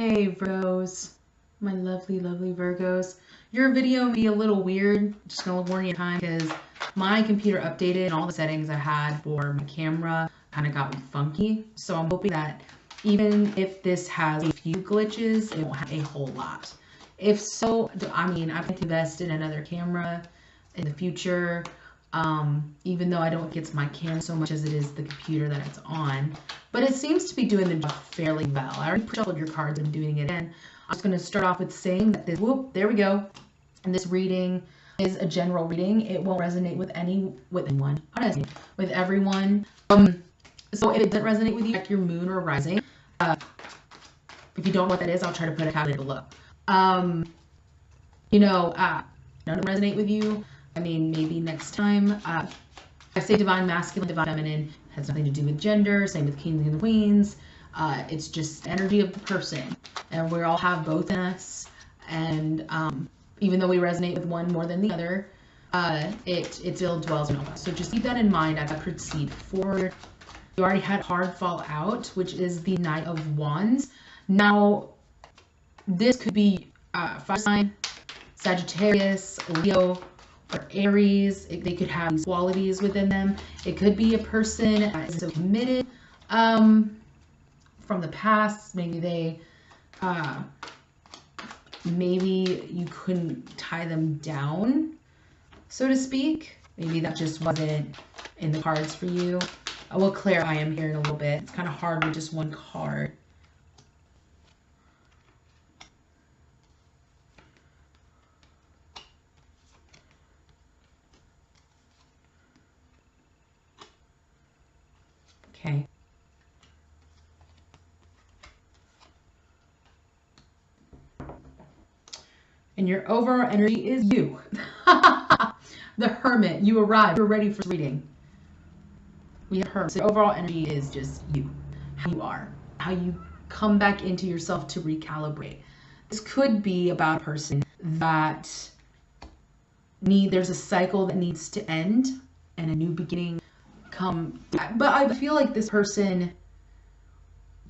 Hey Virgos, my lovely, lovely Virgos. Your video may be a little weird, just gonna warn you in time because my computer updated and all the settings I had for my camera kind of got funky. So I'm hoping that even if this has a few glitches, it won't have a whole lot. If so, I mean, I plan to invest in another camera in the future, even though I don't think it's my camera so much as it is the computer that it's on. But it seems to be doing the job fairly well. I already shuffled your cards and doing it again. I'm just going to start off with saying that this, there we go. And this reading is a general reading. It won't resonate with anyone, honestly, with everyone. So if it doesn't resonate with you, check your moon or rising. If you don't know what that is, I'll try to put a calculator below. None resonate with you. I mean, maybe next time. I say divine masculine, divine feminine has nothing to do with gender. Same with kings and queens. It's just energy of the person, and we all have both in us. And even though we resonate with one more than the other, it still dwells in all of us. So just keep that in mind as I proceed forward. You already had hard fall out, which is the Knight of Wands. Now, this could be fire sign, Sagittarius, Leo, or Aries. They could have these qualities within them. It could be a person that is so committed from the past. Maybe they, maybe you couldn't tie them down, so to speak. Maybe that just wasn't in the cards for you. I will clarify him here in a little bit. It's kind of hard with just one card. Okay. And your overall energy is you. The Hermit. You arrived. You're ready for reading. We have Hermit. So the overall energy is just you. How you are. How you come back into yourself to recalibrate. This could be about a person that there's a cycle that needs to end and a new beginning but I feel like this person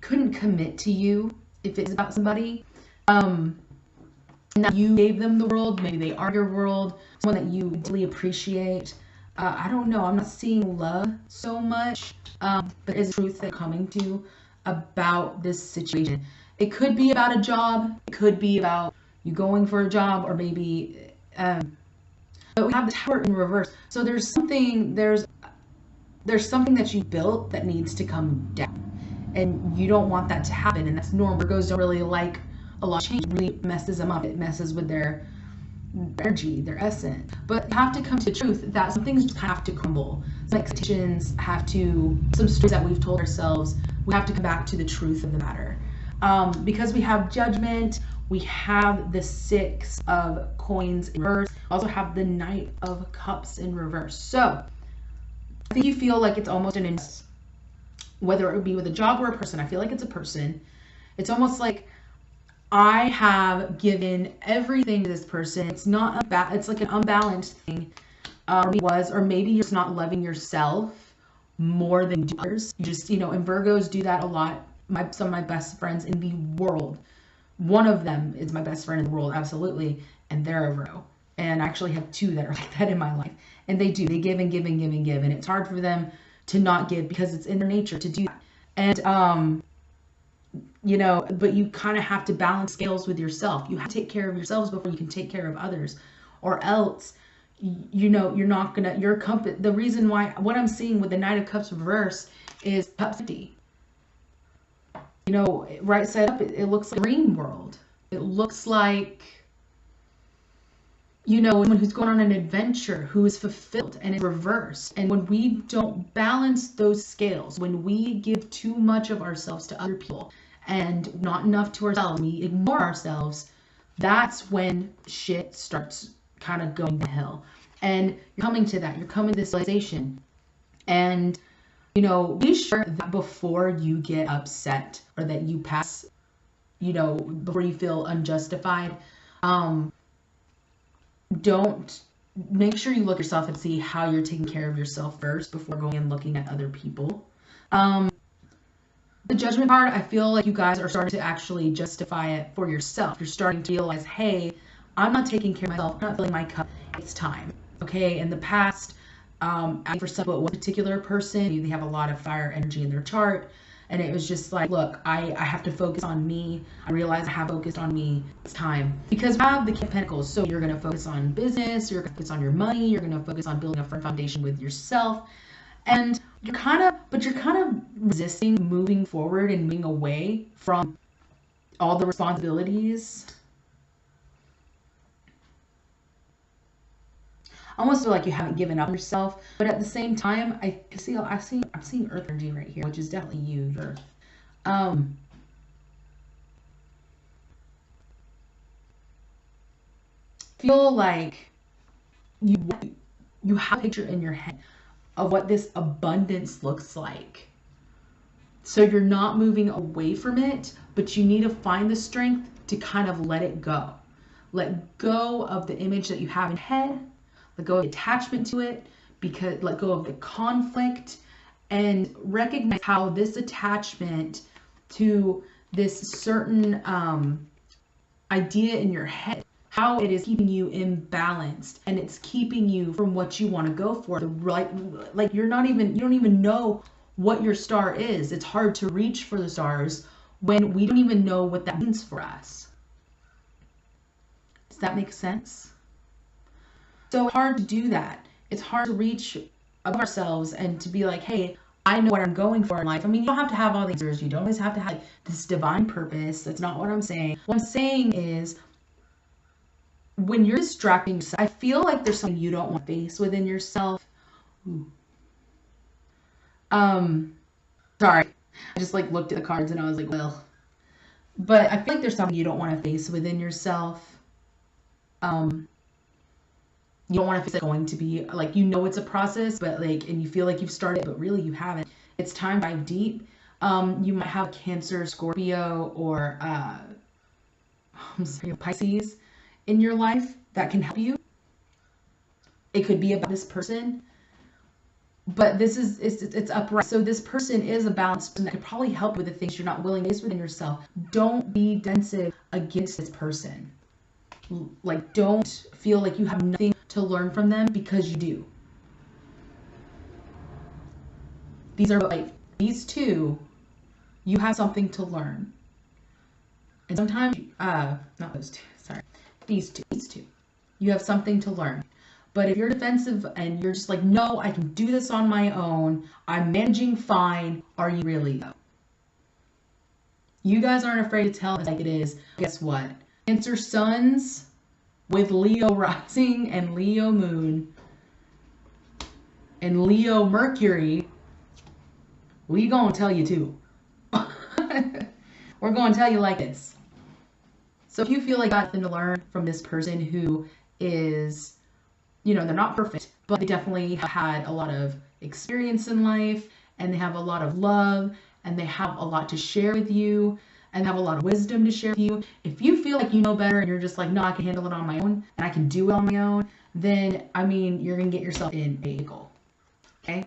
couldn't commit to you if it's about somebody. Now you gave them the world, maybe they are your world, someone that you deeply appreciate. I don't know, I'm not seeing love so much, but there's truth that coming to about this situation. It could be about a job, it could be about you going for a job, or maybe, but we have the Tower in reverse. So there's something that you built that needs to come down, and you don't want that to happen, and that's normal. Virgos don't really like a lot of change. It really messes them up. It messes with their energy, their essence. But you have to come to the truth that some things just have to crumble. Some expectations have to, some stories that we've told ourselves, we have to come back to the truth of the matter. Because we have Judgment, we have the Six of Coins in reverse, also have the Knight of Cups in reverse. So I think you feel like it's almost an investment, whether it would be with a job or a person. I feel like it's a person. It's almost like I have given everything to this person. It's not it's like an unbalanced thing, or maybe you're just not loving yourself more than others. You just, and Virgos do that a lot. Some of my best friends in the world, one of them is my best friend in the world, absolutely, and they're a Virgo. And I actually have two that are like that in my life. And they give and give and give and give. And it's hard for them to not give because it's in their nature to do that. And, but you kind of have to balance scales with yourself. You have to take care of yourselves before you can take care of others. Or else, you're not going to, the reason why, what I'm seeing with the Knight of Cups reverse is cups empty. Right side up, it looks like a dream world. It looks like, someone who's going on an adventure, who is fulfilled, and it's reversed. And when we don't balance those scales, when we give too much of ourselves to other people and not enough to ourselves, we ignore ourselves, that's when shit starts kind of going downhill. And you're coming to that. You're coming to this realization. And, be sure that before you get upset or that you pass, before you feel unjustified, make sure you look yourself and see how you're taking care of yourself first before going and looking at other people. The Judgment card, I feel like you guys are starting to actually justify it for yourself. You're starting to realize, hey, I'm not taking care of myself. I'm not filling my cup. It's time. Okay. In the past, for some, one particular person, they have a lot of fire energy in their chart. And it was just like, look, I have to focus on me. I realize I have focused on me. It's time. Because you have the King of Pentacles. So you're going to focus on business. You're going to focus on your money. You're going to focus on building a firm foundation with yourself. And you're kind of resisting moving forward and moving away from all the responsibilities. I almost feel like you haven't given up on yourself, but at the same time, I'm seeing Earth energy right here, which is definitely you, Earth. Feel like you have a picture in your head of what this abundance looks like. So you're not moving away from it, but you need to find the strength to kind of let it go. Let go of the image that you have in your head. Let go of the attachment to it, because let go of the conflict, and recognize how this attachment to this certain idea in your head, how it is keeping you imbalanced, and it's keeping you from what you want to go for. The right, like you don't even know what your star is. It's hard to reach for the stars when we don't even know what that means for us. Does that make sense? So it's hard to do that. It's hard to reach above ourselves and to be like, hey, I know what I'm going for in life. I mean, you don't have to have all the answers. You don't always have to have this divine purpose. That's not what I'm saying. What I'm saying is, when you're distracting yourself, I feel like there's something you don't want to face within yourself. Ooh. Sorry. I just like looked at the cards and I was like, well. But I feel like there's something you don't want to face within yourself. You don't want to face it going to be like, you know, it's a process, but like, and you feel like you've started, but really you haven't. It's time to dive deep. You might have Cancer, Scorpio, or Pisces in your life that can help you. It could be about this person, but this is it's upright. So this person is a balanced person that could probably help with the things you're not willing to face within yourself. Don't be defensive against this person. Like, don't feel like you have nothing to learn from them, because you do. These are like, these two, you have something to learn. And sometimes, not those two, sorry. These two, you have something to learn. But if you're defensive and you're just like, no, I can do this on my own, I'm managing fine, are you really though? You guys aren't afraid to tell us like it is. Guess what? Cancer suns with Leo rising and Leo moon and Leo Mercury, we gonna tell you too. We're gonna tell you like this. So if you feel like you got something to learn from this person who is, you know, they're not perfect, but they definitely have had a lot of experience in life, and they have a lot of love, and they have a lot to share with you, and have a lot of wisdom to share with you. If you feel like you know better and you're just like, no, I can handle it on my own and I can do it on my own, then, I mean, you're going to get yourself in a pickle. Okay?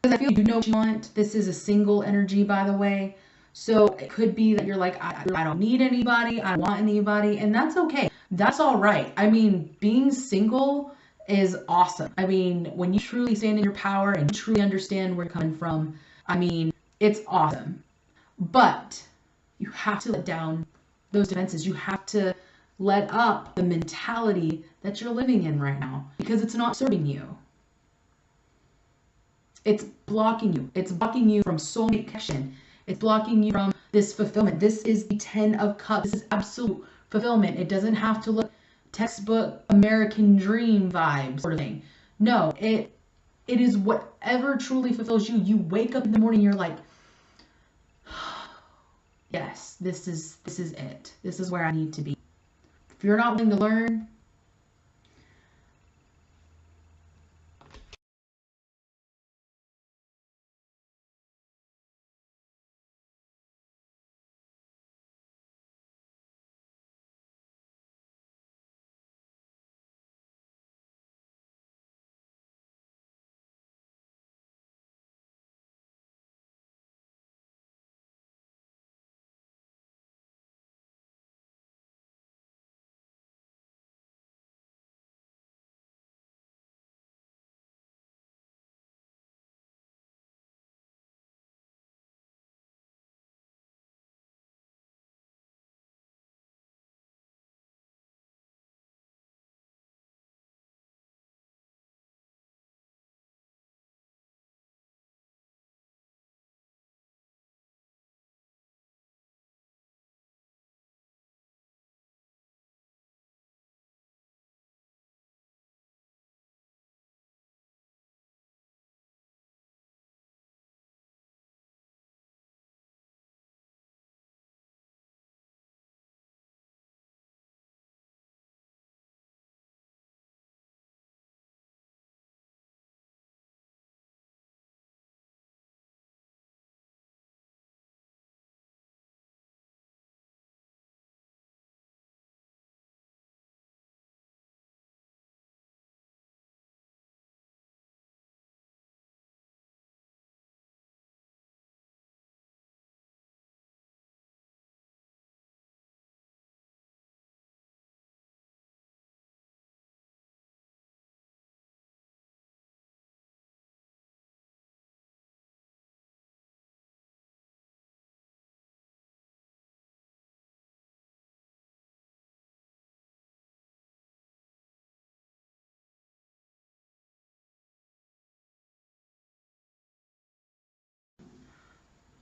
Because I feel like you know what you want. This is a single energy, by the way. So it could be that you're like, I don't need anybody. I don't want anybody. And that's okay. That's all right. I mean, being single is awesome. I mean, when you truly stand in your power and truly understand where you're coming from, I mean, it's awesome. But you have to let down those defenses. You have to let up the mentality that you're living in right now, because it's not serving you. It's blocking you. It's blocking you from soulmate connection. It's blocking you from this fulfillment. This is the 10 of Cups. This is absolute fulfillment. It doesn't have to look textbook American dream vibe sort of thing. No, it is whatever truly fulfills you. You wake up in the morning, you're like, yes, this is it. This is where I need to be. If you're not willing to learn,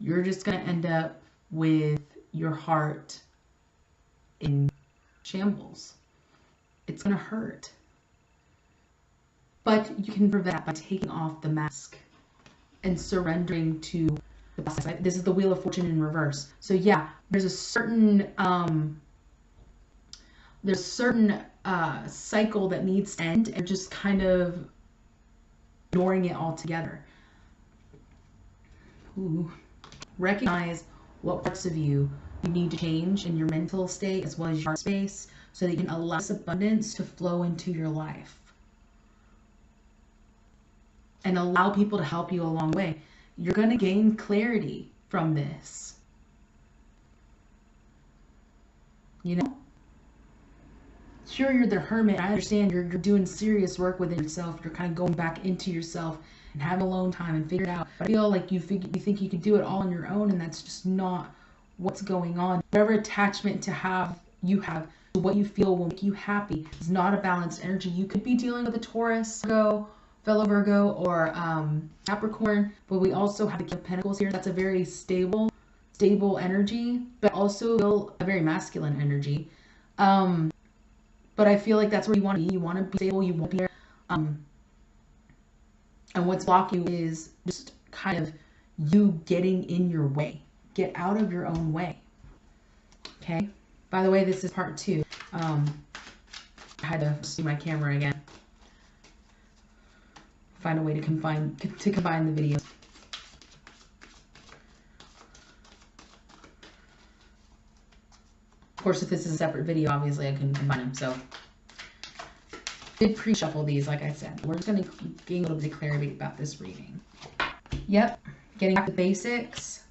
you're just going to end up with your heart in shambles. It's going to hurt. But you can prevent that by taking off the mask and surrendering to the process. This is the Wheel of Fortune in reverse. So yeah, there's a certain cycle that needs to end, and just kind of ignoring it altogether. Ooh. Recognize what parts of you need to change in your mental state as well as your heart space, so that you can allow this abundance to flow into your life. And allow people to help you along the way. You're going to gain clarity from this. You know? Sure, you're the Hermit. I understand you're doing serious work within yourself. You're kind of going back into yourself and having alone time and figure it out. But I feel like you think you can do it all on your own, and that's just not what's going on. Whatever attachment you have to what you feel will make you happy is not a balanced energy. You could be dealing with a Taurus, fellow Virgo, or Capricorn, but we also have the King of Pentacles here. That's a very stable energy, but also a very masculine energy. But I feel like that's where you want to be. You want to be stable. You want to be there. And what's blocking you is just kind of you getting in your way. Get out of your own way. Okay? By the way, this is part 2. I had to see my camera again. Find a way to combine the videos. Of course, if this is a separate video, obviously I couldn't combine them. So, did pre-shuffle these, like I said. We're just going to gain a little bit of clarity about this reading. Yep, getting back to basics.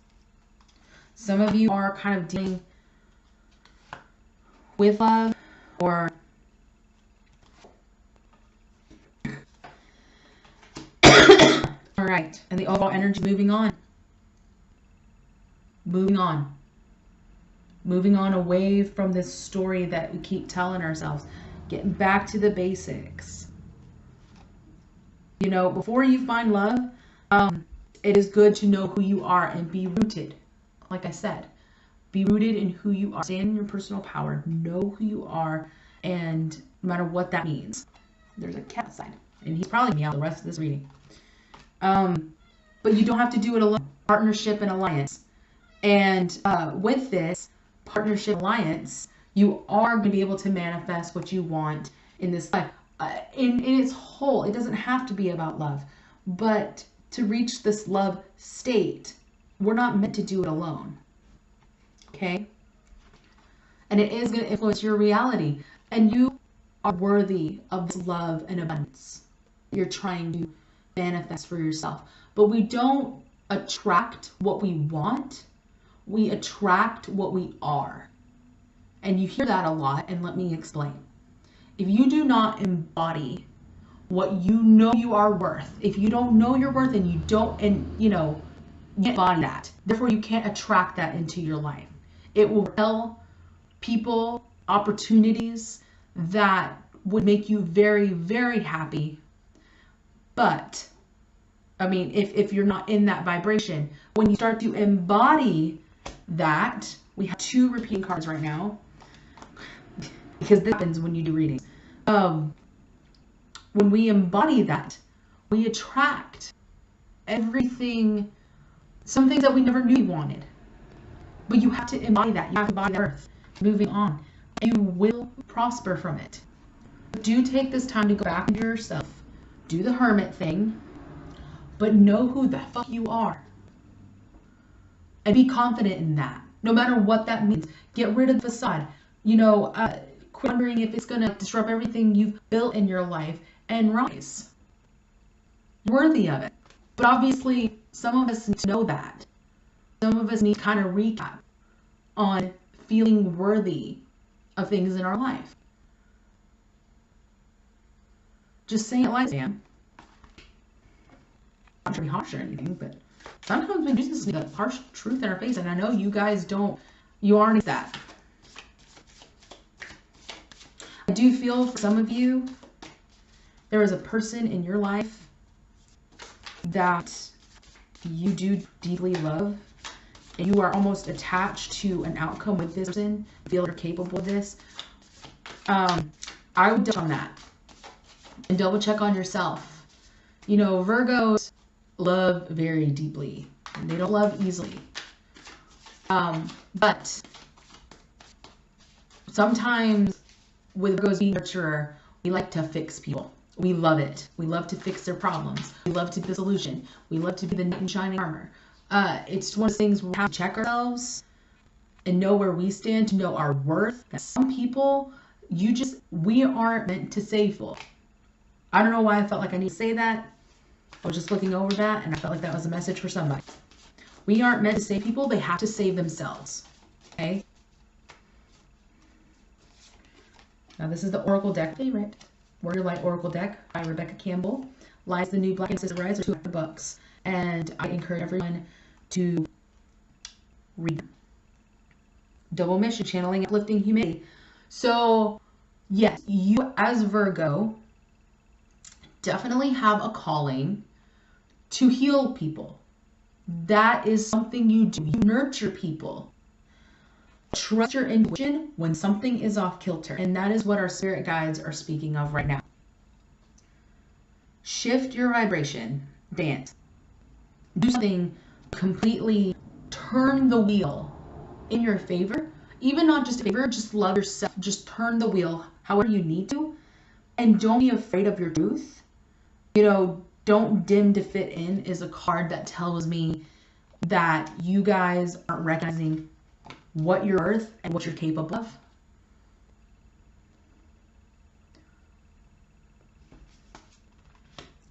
Some of you are kind of dealing with love, or all right, and the overall energy moving on. Moving on away from this story that we keep telling ourselves. Getting back to the basics. You know, before you find love, it is good to know who you are and be rooted. Like I said, be rooted in who you are. Stand in your personal power. Know who you are, and no matter what that means. There's a cat outside, and he's probably meowing the rest of this reading. But you don't have to do it alone. Partnership and alliance. And with this partnership alliance, you are going to be able to manifest what you want in this life. In its whole, it doesn't have to be about love. But to reach this love state, we're not meant to do it alone. Okay? And it is going to influence your reality. And you are worthy of this love and abundance you're trying to manifest for yourself. But we don't attract what we want. We attract what we are. And you hear that a lot, and let me explain. If you do not embody what you know you are worth, if you don't know your worth and you can't embody that, therefore you can't attract that into your life. It will repel people, opportunities that would make you very, very happy. But, I mean, if you're not in that vibration, when you start to embody that, we have 2 repeating cards right now, because this happens when you do readings. When we embody that, we attract everything, some things that we never knew we wanted. But you have to embody that. You have to embody the earth. Moving on. You will prosper from it. Do take this time to go back into yourself. Do the hermit thing. But know who the fuck you are. And be confident in that. No matter what that means. Get rid of the facade. Quit wondering if it's going to disrupt everything you've built in your life, and rise. You're worthy of it. But obviously, some of us need to know that. Some of us need to kind of recap on feeling worthy of things in our life. Just saying it like Sam. I'm not trying to be harsh or anything, but sometimes we just need a harsh truth in our face, and I know you guys you aren't that. I do feel for some of you, there is a person in your life that you do deeply love, and you are almost attached to an outcome with this person, feel you're capable of this, I would double on that and double check on yourself. You know, Virgos love very deeply. They don't love easily. But sometimes with Virgos being nurturer, we like to fix people. We love it. We love to fix their problems. We love to be the solution. We love to be the knight in shining armor. It's one of those things where we have to check ourselves and know where we stand, to know our worth. Some people, we aren't meant to save people. I don't know why I felt like I need to say that. I was just looking over that and I felt like that was a message for somebody. We aren't meant to save people. They have to save themselves. Okay? Now this is the Oracle deck favorite. Warrior Light Oracle deck by Rebecca Campbell. Lies the New Black and Sister Rise are 2 of the books. And I encourage everyone to read them. Double mission, channeling, uplifting humanity. So, yes, you as Virgo definitely have a calling to heal people. That is something you do. You nurture people. Trust your intuition when something is off kilter. And that is what our spirit guides are speaking of right now. Shift your vibration. Dance. Do something completely, turn the wheel in your favor. Even not just favor, just love yourself. Just turn the wheel however you need to. And don't be afraid of your truth. You know, don't dim to fit in is a card that tells me that you guys aren't recognizing what you're worth and what you're capable of.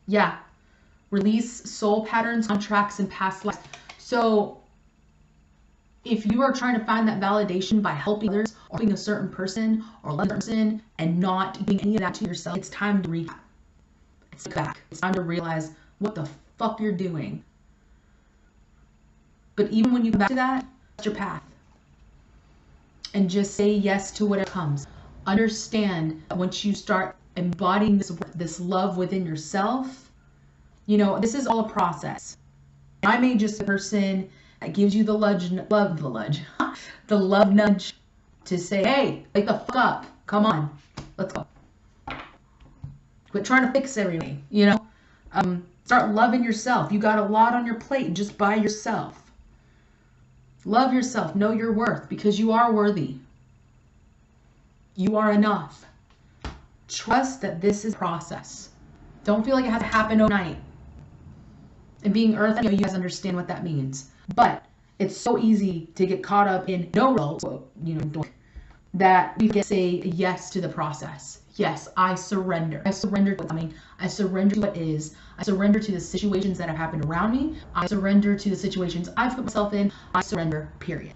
Yeah. Release soul patterns, contracts, and past lives. So if you are trying to find that validation by helping others or helping a certain person or loving a person and not doing any of that to yourself, it's time to recap. It's back. It's time to realize what the fuck you're doing. But even when you come back to that, that's your path. And just say yes to whatever comes. Understand that once you start embodying this love within yourself, you know, this is all a process. I may just be a person that gives you the love nudge to say, hey, wake the fuck up. Come on, let's go. Quit trying to fix everything, you know? Start loving yourself. You got a lot on your plate just by yourself. Love yourself. Know your worth because you are worthy. You are enough. Trust that this is a process. Don't feel like it has to happen overnight. And being earth, I know you guys understand what that means. But it's so easy to get caught up in no results, you know, that we can say yes to the process. Yes, I surrender. I surrender to what's coming. I surrender to what is. I surrender to the situations that have happened around me. I surrender to the situations I've put myself in. I surrender, period.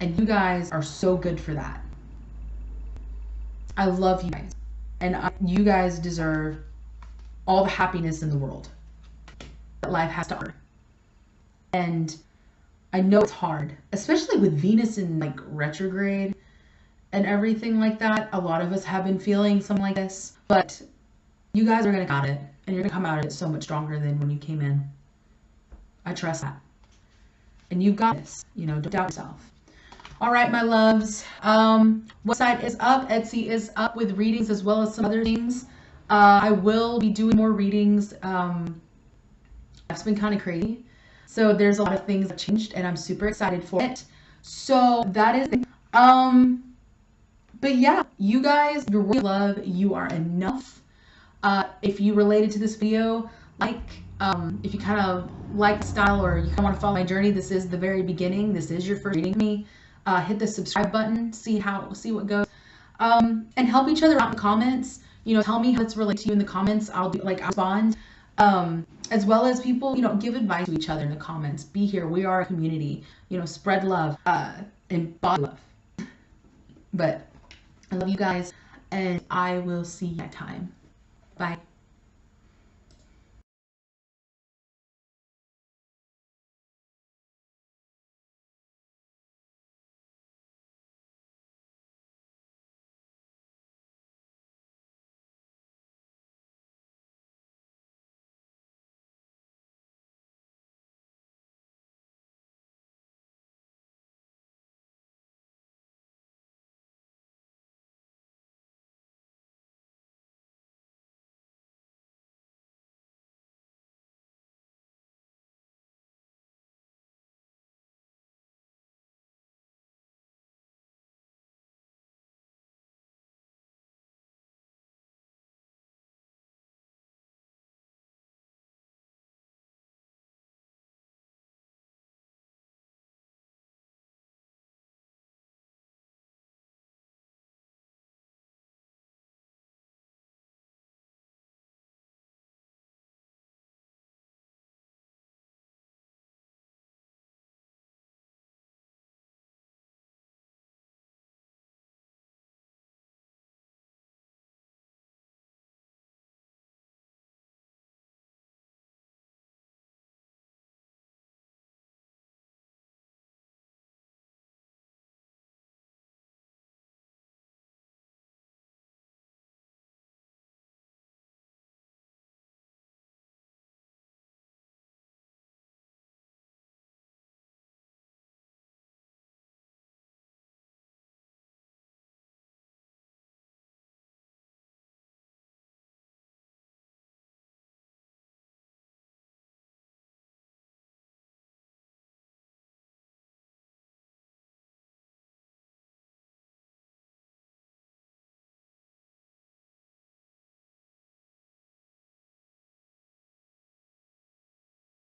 And you guys are so good for that. I love you guys. And you guys deserve all the happiness in the world that life has to offer. And I know it's hard, especially with Venus in like retrograde and everything like that. A lot of us have been feeling something like this, but you guys are going to got it, and you're going to come out of it so much stronger than when you came in. I trust that. And you got this, you know, don't doubt yourself. All right, my loves. Website is up. Etsy is up with readings as well as some other things. I will be doing more readings. It's been kind of crazy. So there's a lot of things that changed, and I'm super excited for it. So that is it. But yeah, you guys, you're really loved. You are enough. If you related to this video, if you kind of like the style or you kind of want to follow my journey, this is the very beginning. This is your first reading with me. Hit the subscribe button, see what goes. And help each other out in the comments. You know, tell me how it's related to you in the comments. I'll respond. As well as people, you know, give advice to each other in the comments. Be here. We are a community. You know, spread love and body love. But I love you guys, and I will see you next time.